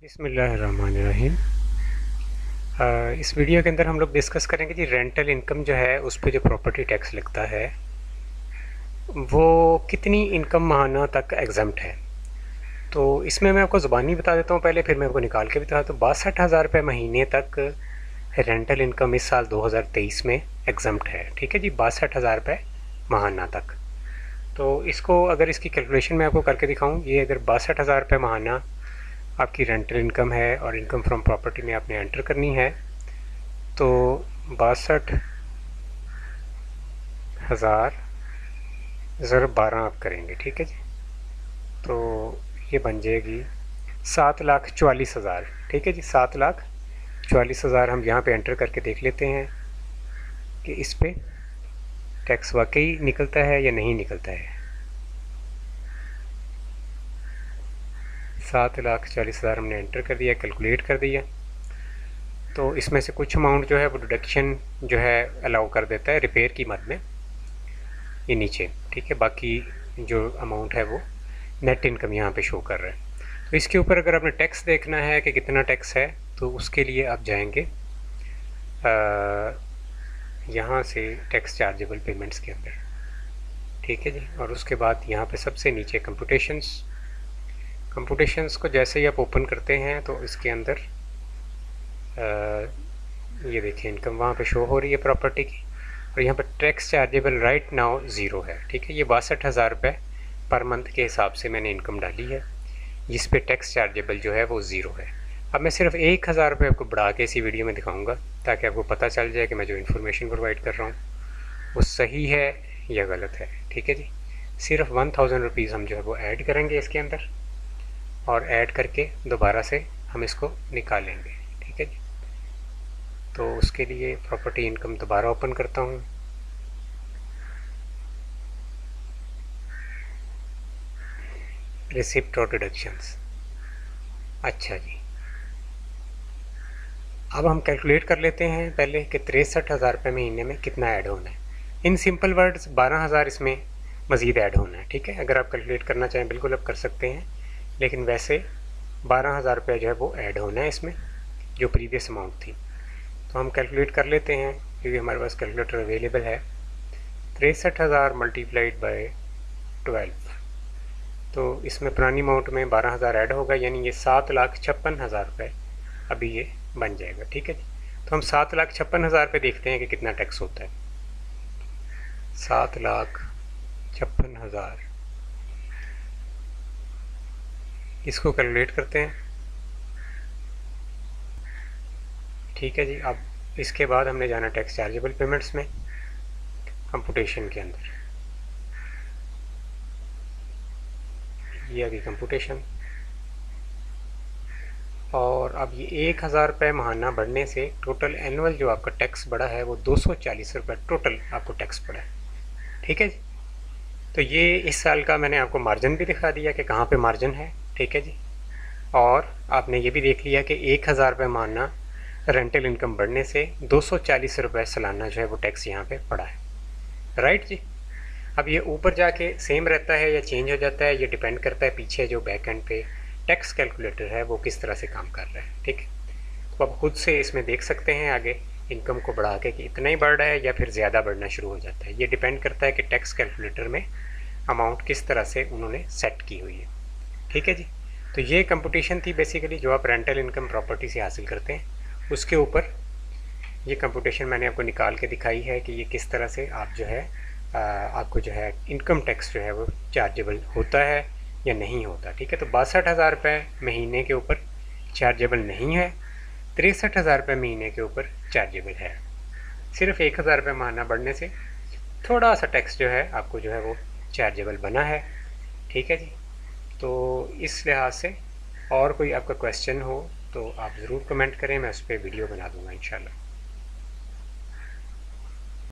बिस्मिल्लाहिर्रहमानिर्रहीम। इस वीडियो के अंदर हम लोग डिस्कस करेंगे जी रेंटल इनकम जो है उस पे जो प्रॉपर्टी टैक्स लगता है वो कितनी इनकम माहाना तक एग्जम्प्ट है। तो इसमें मैं आपको ज़ुबानी बता देता हूँ पहले, फिर मैं आपको निकाल के बता देता हूँ। 62,000 रुपये महीने तक रेंटल इनकम इस साल 2023 में एग्जम्प्ट है। ठीक है जी, 62,000 रुपये माहाना तक। तो इसको अगर इसकी कैलकुलेशन मैं आपको करके दिखाऊँ, ये अगर 62,000 रुपये माहाना आपकी रेंटल इनकम है और इनकम फ्रॉम प्रॉपर्टी में आपने एंटर करनी है, तो 62,000 ज़रा 12 आप करेंगे। ठीक है जी, तो ये बन जाएगी 7,44,000। ठीक है जी, 7,44,000 हम यहाँ पे एंटर करके देख लेते हैं कि इस पे टैक्स वाकई निकलता है या नहीं निकलता है। 7,40,000 हमने एंटर कर दिया, कैलकुलेट कर दिया। तो इसमें से कुछ अमाउंट जो है वो डिडक्शन जो है अलाउ कर देता है रिपेयर की मद में, ये नीचे। ठीक है, बाकी जो अमाउंट है वो नेट इनकम यहाँ पे शो कर रहा है। तो इसके ऊपर अगर आपने टैक्स देखना है कि कितना टैक्स है, तो उसके लिए आप जाएंगे यहाँ से टैक्स चार्जेबल पेमेंट्स के अंदर। ठीक है जी, और उसके बाद यहाँ पे सबसे नीचे कंप्यूटेशंस को जैसे ही आप ओपन करते हैं तो इसके अंदर ये देखिए इनकम वहाँ पे शो हो रही है प्रॉपर्टी की, और यहाँ पर tax chargeable right now zero है। ठीक है, ये 62,000 रुपये पर मंथ के हिसाब से मैंने इनकम डाली है, जिस पे टैक्स चार्जेबल जो है वो ज़ीरो है। अब मैं सिर्फ 1,000 रुपये आपको बढ़ा के इसी वीडियो में दिखाऊंगा ताकि आपको पता चल जाए कि मैं जो इन्फॉर्मेशन प्रोवाइड कर रहा हूँ वो सही है या गलत है। ठीक है जी, सिर्फ 1,000 रुपीज़ हम जो है वो ऐड करेंगे इसके अंदर, और ऐड करके दोबारा से हम इसको निकालेंगे। ठीक है जी, तो उसके लिए प्रॉपर्टी इनकम दोबारा ओपन करता हूँ। रिसिप्ट और डिडक्शंस। अच्छा जी, अब हम कैलकुलेट कर लेते हैं पहले कि 63,000 रुपये महीने में कितना ऐड होना है। इन सिंपल वर्ड्स 12,000 इसमें मज़ीद ऐड होना है। ठीक है, अगर आप कैलकुलेट करना चाहें बिल्कुल आप कर सकते हैं, लेकिन वैसे 12,000 रुपये जो है वो ऐड होना है इसमें, जो प्रीवियस अमाउंट थी। तो हम कैलकुलेट कर लेते हैं क्योंकि हमारे पास कैलकुलेटर अवेलेबल है। 63,000 मल्टीप्लाइड बाय 12, तो इसमें पुरानी अमाउंट में 12,000 ऐड होगा, यानी ये 7,56,000 रुपये अभी ये बन जाएगा। ठीक है जी, तो हम 7,56,000 पे देखते हैं कि कितना टैक्स होता है। 7,56,000 इसको कैलकुलेट करते हैं। ठीक है जी, अब इसके बाद हमने जाना टैक्स चार्जेबल पेमेंट्स में, कंप्यूटेशन के अंदर। ये अभी कंप्यूटेशन, और अब ये 1,000 रुपये माहाना बढ़ने से टोटल एनुअल जो आपका टैक्स बढ़ा है वो 240 रुपये टोटल आपको टैक्स पड़ा है। ठीक है जी, तो ये इस साल का मैंने आपको मार्जिन भी दिखा दिया कि कहाँ पे मार्जिन है। ठीक है जी, और आपने ये भी देख लिया कि 1,000 रुपये माहाना रेंटल इनकम बढ़ने से 240 रुपये सालाना जो है वो टैक्स यहाँ पे पड़ा है। राइट जी, अब ये ऊपर जाके सेम रहता है या चेंज हो जाता है, ये डिपेंड करता है पीछे जो बैक एंड पे टैक्स कैलकुलेटर है वो किस तरह से काम कर रहा है। ठीक है, तो आप खुद से इसमें देख सकते हैं आगे इनकम को बढ़ा के कि इतना ही बढ़ रहा है या फिर ज़्यादा बढ़ना शुरू हो जाता है। ये डिपेंड करता है कि टैक्स कैलकुलेटर में अमाउंट किस तरह से उन्होंने सेट की हुई है। ठीक है जी, तो ये कंपटीशन थी बेसिकली जो आप रेंटल इनकम प्रॉपर्टी से हासिल करते हैं, उसके ऊपर ये कंपटीशन मैंने आपको निकाल के दिखाई है कि ये किस तरह से आप जो है आपको जो है इनकम टैक्स जो है वो चार्जेबल होता है या नहीं होता। ठीक है, तो 62,000 रुपये महीने के ऊपर चार्जेबल नहीं है, 63,000 रुपये महीने के ऊपर चार्जेबल है। सिर्फ 1,000 रुपये महीना बढ़ने से थोड़ा सा टैक्स जो है आपको जो है वो चार्जेबल बना है। ठीक है जी, तो इस लिहाज से और कोई आपका क्वेश्चन हो तो आप ज़रूर कमेंट करें, मैं उस पर वीडियो बना दूँगा इंशाल्लाह।